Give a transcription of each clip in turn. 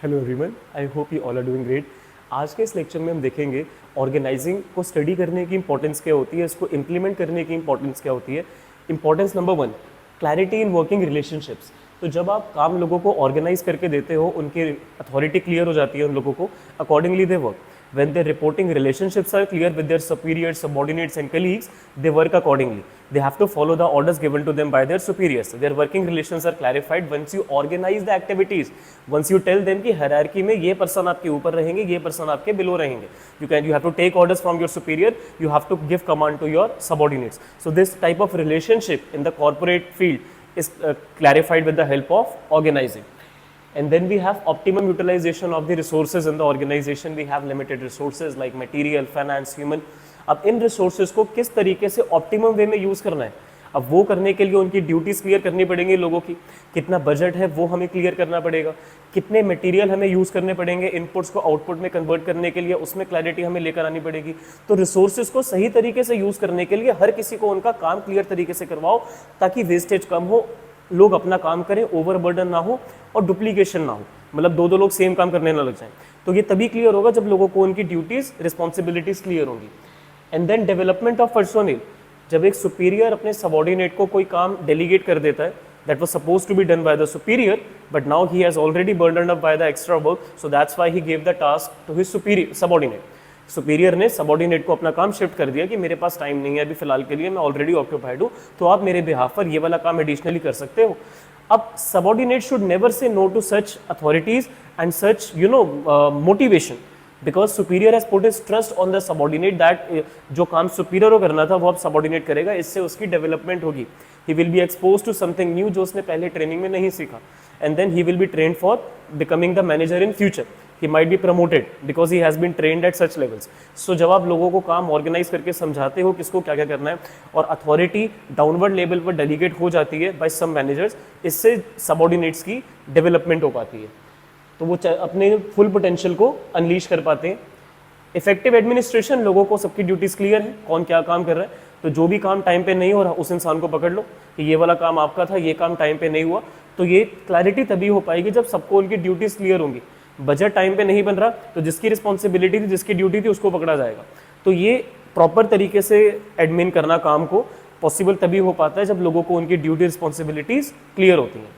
Hello everyone, I hope you all are doing great. आज के इस लेक्चर में हम देखेंगे ऑर्गेनाइजिंग को स्टडी करने की इंपॉर्टेंस क्या होती है, इसको इम्प्लीमेंट करने की इंपॉर्टेंस क्या होती है। Importance number 1, clarity in working relationships. तो जब आप काम लोगों को ऑर्गेनाइज करके देते हो, उनकी अथॉरिटी क्लियर हो जाती है उन लोगों को, accordingly they work. When their reporting relationships are clear with their superiors, subordinates and colleagues, they work accordingly. They have to follow the orders given to them by their superiors. Their working relations are clarified once you organize the activities. Once you tell them कि hierarchy में ये person आपके ऊपर रहेंगे, ये person आपके below रहेंगे. You have to take orders from your superior. You have to give command to your subordinates. So this type of relationship in the corporate field is clarified with the help of organizing. And then we have optimum utilization of the resources in the organization. We have limited resources like material, finance, human. अब इन resources को किस तरीके से optimum way में use करना है, अब वो करने के लिए उनकी ड्यूटीज़ क्लियर करनी पड़ेंगी लोगों की। कितना बजट है वो हमें क्लियर करना पड़ेगा, कितने मटेरियल हमें यूज़ करने पड़ेंगे इनपुट्स को आउटपुट में कन्वर्ट करने के लिए, उसमें क्लैरिटी हमें लेकर आनी पड़ेगी। तो रिसोर्सेज को सही तरीके से यूज़ करने के लिए हर किसी को उनका काम क्लियर तरीके से करवाओ, ताकि वेस्टेज कम हो, लोग अपना काम करें, ओवरबर्डन ना हो और डुप्लीकेशन ना हो, मतलब दो लोग सेम काम करने ना लग जाएं। तो ये तभी क्लियर होगा जब लोगों को उनकी ड्यूटीज़, रिस्पॉन्सिबिलिटीज़ क्लियर होंगी। And then development of personal. जब एक सुपीरियर अपने सबॉर्डिनेट को कोई काम डेलीगेट कर देता है that was supposed to be done by the superior, but now he has already burdened up by the extra work, so that's why he gave the task to his subordinate. Superior ने subordinate को अपना काम shift कर दिया कि मेरे पास time नहीं है अभी फिलहाल के लिए, मैं ऑलरेडी ऑक्यूपाइड हूँ, तो आप मेरे बिहाफ पर ये वाला काम एडिशनली कर सकते हो। अब subordinate should never say no to such authorities and such motivation, because superior has put his trust on the subordinate that जो काम सुपीरियर को करना था वो अब सबॉर्डिनेट करेगा, इससे उसकी डेवलपमेंट होगी। He will be expose to something new जो उसने पहले ट्रेनिंग में नहीं सीखा, and then he will be trained for becoming the manager in future. He might be promoted because he has been trained at such levels. So जब आप लोगों को काम ऑर्गेनाइज करके समझाते हो किसको क्या क्या करना है, और अथॉरिटी डाउनवर्ड लेवल पर डेलीगेट हो जाती है बाय सम मैनेजर्स, इससे सबॉर्डिनेट्स की डेवलपमेंट हो पाती है, तो वो अपने फुल पोटेंशियल को अनलीश कर पाते हैं। इफेक्टिव एडमिनिस्ट्रेशन, लोगों को सबकी ड्यूटीज़ क्लियर है, कौन क्या काम कर रहा है, तो जो भी काम टाइम पे नहीं हो रहा उस इंसान को पकड़ लो कि ये वाला काम आपका था, ये काम टाइम पे नहीं हुआ। तो ये क्लैरिटी तभी हो पाएगी जब सबको उनकी ड्यूटीज़ क्लियर होंगी। बजट टाइम पे नहीं बन रहा तो जिसकी रिस्पॉन्सिबिलिटी थी, जिसकी ड्यूटी थी, उसको पकड़ा जाएगा। तो ये प्रॉपर तरीके से एडमिन करना काम को पॉसिबल तभी हो पाता है जब लोगों को उनकी ड्यूटी रिस्पॉन्सिबिलिटीज़ क्लियर होती हैं।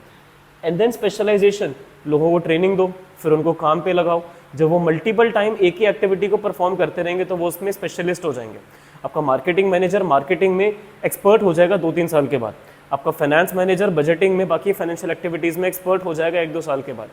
एंड देन स्पेशलाइजेशन, लोगों को ट्रेनिंग दो, फिर उनको काम पे लगाओ। जब वो मल्टीपल टाइम एक ही एक्टिविटी को परफॉर्म करते रहेंगे तो वो उसमें स्पेशलिस्ट हो जाएंगे। आपका मार्केटिंग मैनेजर मार्केटिंग में एक्सपर्ट हो जाएगा 2-3 साल के बाद, आपका फाइनेंस मैनेजर बजटिंग में, बाकी फाइनेंशियल एक्टिविटीज़ में एक्सपर्ट हो जाएगा 1-2 साल के बाद।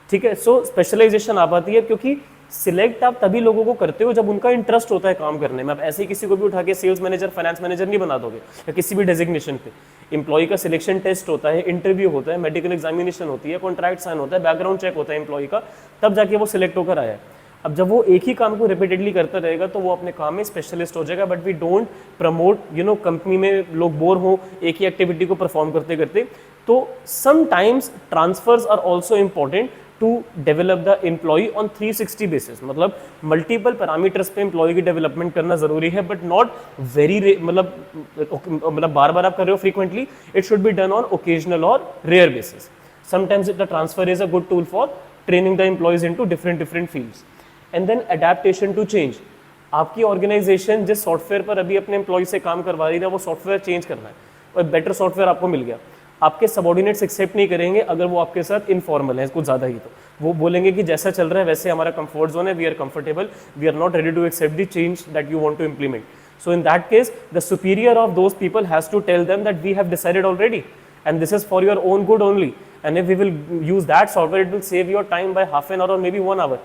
ठीक है, सो स्पेशलाइजेशन आ पाती है, क्योंकि सिलेक्ट आप तभी लोगों को करते हो जब उनका इंटरेस्ट होता है काम करने में। आप ऐसे ही किसी को भी उठा के सेल्स मैनेजर, फाइनेंस मैनेजर नहीं बना दोगे, या किसी भी डेजिग्नेशन पे। एम्प्लॉय का सिलेक्शन टेस्ट होता है, इंटरव्यू होता है, मेडिकल एग्जामिनेशन होती है, कॉन्ट्रैक्ट साइन होता है, बैकग्राउंड चेक होता है एम्प्लॉय का, तब जाके वो सिलेक्ट होकर आया है। अब जब वो एक ही काम को रिपीटेडली करता रहेगा तो वो अपने काम में स्पेशलिस्ट हो जाएगा। But we don't promote, company में लोग बोर हो एक ही एक्टिविटी को परफॉर्म करते करते। तो sometimes transfers are also important to develop the employ on 360 basis, मतलब मल्टीपल पैरामीटर्स पे एम्प्लॉय की डेवलपमेंट करना जरूरी है, बट नॉट वेरी मतलब बार बार आप कर रहे हो frequently. It should be done on occasional और rare basis. Sometimes the transfer is a good tool for training the employees in two different fields. And then adaptation to change. आपकी organisation जिस software पर अभी अपने employ से काम करवा रही है वो सॉफ्टवेयर चेंज करना है, और बेटर सॉफ्टवेयर आपको मिल गया। आपके सबॉर्डिनेट्स एक्सेप्ट नहीं करेंगे अगर वो आपके साथ इनफॉर्मल है कुछ ज़्यादा ही, तो वो बोलेंगे कि जैसा चल रहा है वैसे हमारा कंफर्ट जोन है, we are comfortable, we are not ready to accept the change that you want to implement. So in that case the superior of those people has to tell them that we have decided already and this is for your own good only, and if we will use that software it will save your time by half an hour or maybe 1 hour.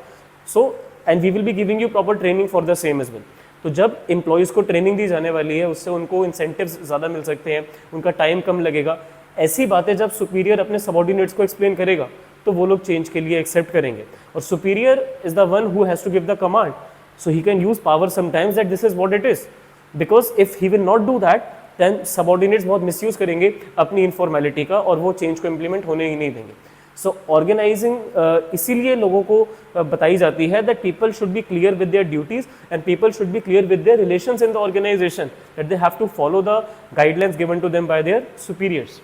So and we will be giving you proper training for the same as well. तो जब employees को training दी जाने वाली है उससे उनको incentives ज़्यादा मिल सकते हैं, उनका टाइम कम लगेगा। ऐसी बातें जब सुपीरियर अपने सबॉर्डिनेट्स को एक्सप्लेन करेगा तो वो लोग चेंज के लिए एक्सेप्ट करेंगे, और superior is the one who has to give the command, so he can use power sometimes that this is what it is, because if he will not do that then subordinates बहुत misuse करेंगे अपनी इनफॉर्मेलिटी का, और वो change को implement होने ही नहीं देंगे। सो ऑर्गेनाइजिंग इसीलिए लोगों को बताई जाती है that people should be clear with their duties and people should be clear with their relations in the organization, that they have to follow the guidelines given to them by their superiors.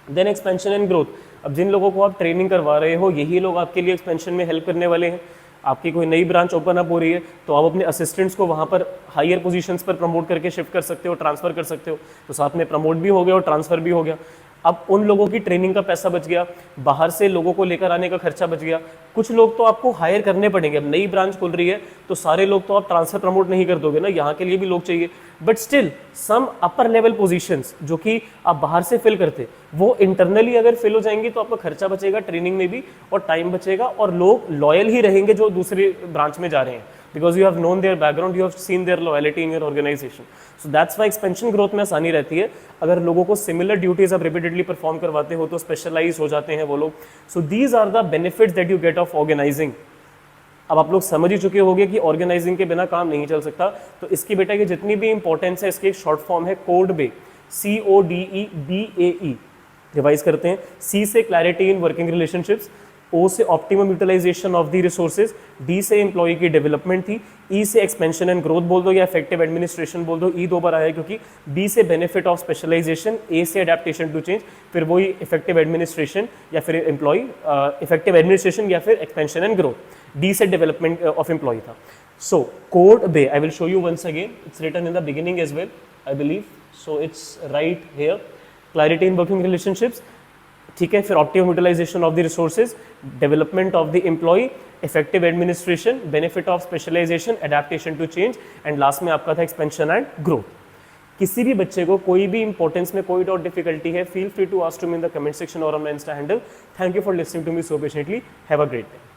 Then expansion and growth. अब जिन लोगों को आप training करवा रहे हो यही लोग आपके लिए एक्सपेंशन में हेल्प करने वाले हैं। आपकी कोई नई ब्रांच ओपन अप हो रही है तो आप अपने असिस्टेंट्स को वहाँ पर हायर पोजीशंस पर प्रमोट करके शिफ्ट कर सकते हो, ट्रांसफ़र कर सकते हो, तो साथ में प्रमोट भी हो गया और ट्रांसफ़र भी हो गया। अब उन लोगों की ट्रेनिंग का पैसा बच गया, बाहर से लोगों को लेकर आने का खर्चा बच गया। कुछ लोग तो आपको हायर करने पड़ेंगे, अब नई ब्रांच खुल रही है तो सारे लोग तो आप ट्रांसफर प्रमोट नहीं कर दोगे ना, यहाँ के लिए भी लोग चाहिए। But still some upper level positions जो कि आप बाहर से फिल करते वो इंटरनली अगर फिल हो जाएंगी तो आपका खर्चा बचेगा ट्रेनिंग में भी और टाइम बचेगा और लोग लॉयल ही रहेंगे जो दूसरे ब्रांच में जा रहे हैं, because you have known their background, you have seen their loyalty in your organization. So that's why expansion growth में आसानी रहती है। अगर लोगों को similar duties आप repeatedly perform करवाते हो तो specialize हो जाते हैं वो लोग। So these are the benefits that you get of organizing. अब आप लोग समझ ही चुके होंगे कि ऑर्गेनाइजिंग के बिना काम नहीं चल सकता। तो इसकी बेटा की जितनी भी इंपॉर्टेंस है इसकी एक शॉर्ट फॉर्म है CODEBE, CODEBAE। रिवाइज करते हैं। C से clarity in working relationships, O से optimum utilization of the resources, D से एम्प्लॉय की डेवलपमेंट थी, E से एक्सपेंशन एंड ग्रोथ बोल दो या इफेक्टिव एडमिनिस्ट्रेशन बोल दो, E दो बार आया क्योंकि, B से बेनिफिट ऑफ स्पेशलाइजेशन, A से अडेप्टेशन टू चेंज, फिर वही इफेक्टिव एडमिनिस्ट्रेशन या फिर एम्प्लॉय इफेक्टिव एडमिनिस्ट्रेशन या फिर एक्सपेंशन एंड ग्रोथ, D से डेवलपमेंट ऑफ एम्प्लॉय था। So CODEBE, I will show you once again, it's written in the beginning as well I believe, so it's right here. Clarity in working relationships, ठीक है, फिर optimum utilization of the resources, development of the employ, effective administration, benefit of specialization, adaptation to change and last में आपका था expansion and growth. किसी भी बच्चे को कोई भी इंपॉर्टेंस में कोई डाउट डिफिकल्टी है, feel free to ask to me in the comment section और on my insta handle. Thank you for listening to me so patiently. Have a great day.